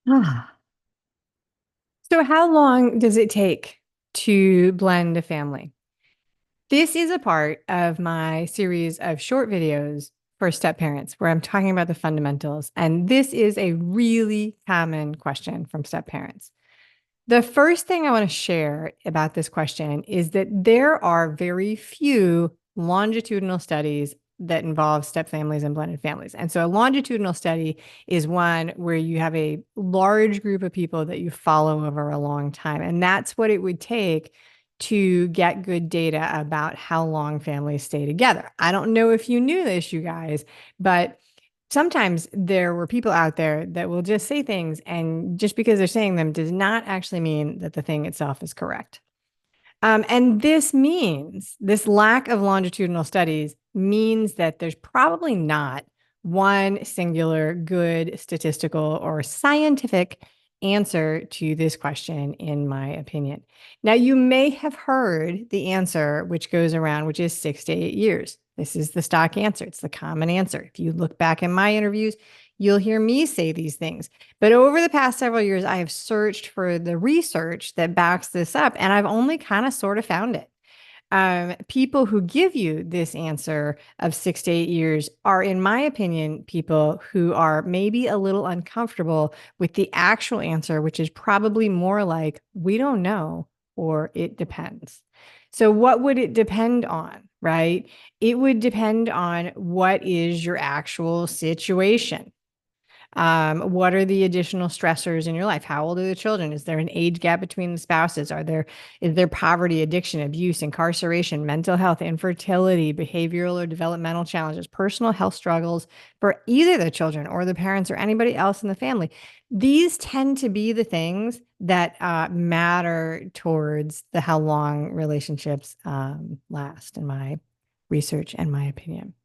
Ah. So how long does it take to blend a family? This is a part of my series of short videos for step parents where I'm talking about the fundamentals. And this is a really common question from step parents. The first thing I want to share about this question is that there are very few longitudinal studies that involve step families and blended families. And so a longitudinal study is one where you have a large group of people that you follow over a long time. And that's what it would take to get good data about how long families stay together. I don't know if you knew this, you guys, but sometimes there were people out there that will just say things, and just because they're saying them does not actually mean that the thing itself is correct. And this lack of longitudinal studies means that there's probably not one singular good statistical or scientific answer to this question, in my opinion. Now, you may have heard the answer which goes around, which is 6 to 8 years. This is the stock answer. It's the common answer. If you look back in my interviews, you'll hear me say these things. But over the past several years, I have searched for the research that backs this up, and I've only kind of sort of found it. People who give you this answer of 6 to 8 years are, in my opinion, people who are maybe a little uncomfortable with the actual answer, which is probably more like, we don't know, or it depends. So, what would it depend on, right? It would depend on what is your actual situation. What are the additional stressors in your life? How old are the children? Is there an age gap between the spouses? Is there poverty, addiction, abuse, incarceration, mental health, infertility, behavioral or developmental challenges, personal health struggles for either the children or the parents or anybody else in the family? These tend to be the things that matter towards the how long relationships last, in my research and my opinion.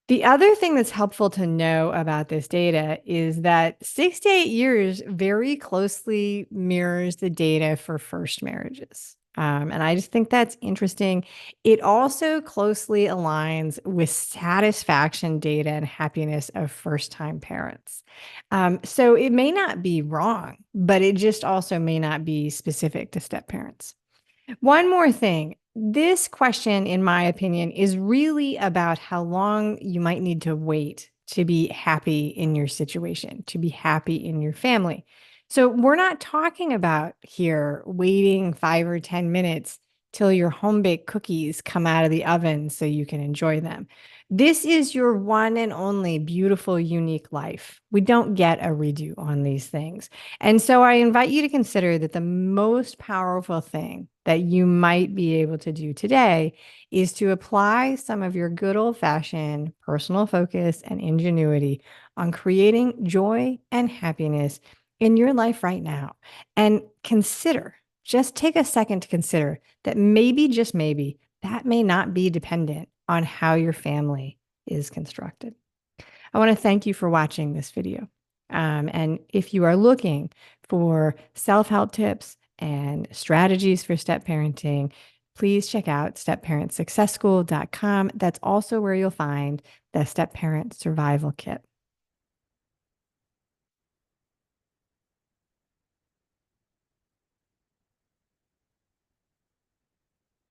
The other thing that's helpful to know about this data is that 6 to 8 years very closely mirrors the data for first marriages. And I just think that's interesting. It also closely aligns with satisfaction data and happiness of first time parents. So it may not be wrong, but it just also may not be specific to step parents. One more thing. This question, in my opinion, is really about how long you might need to wait to be happy in your situation, to be happy in your family. So, we're not talking about here waiting 5 or 10 minutes till your home baked cookies come out of the oven so you can enjoy them. This is your one and only beautiful, unique life. We don't get a redo on these things. And so I invite you to consider that the most powerful thing that you might be able to do today is to apply some of your good old fashioned personal focus and ingenuity on creating joy and happiness in your life right now. And just take a second to consider that maybe, just maybe, that may not be dependent on how your family is constructed. I want to thank you for watching this video. And if you are looking for self-help tips and strategies for step parenting, please check out stepparentsuccessschool.com. That's also where you'll find the Step Parent Survival Kit.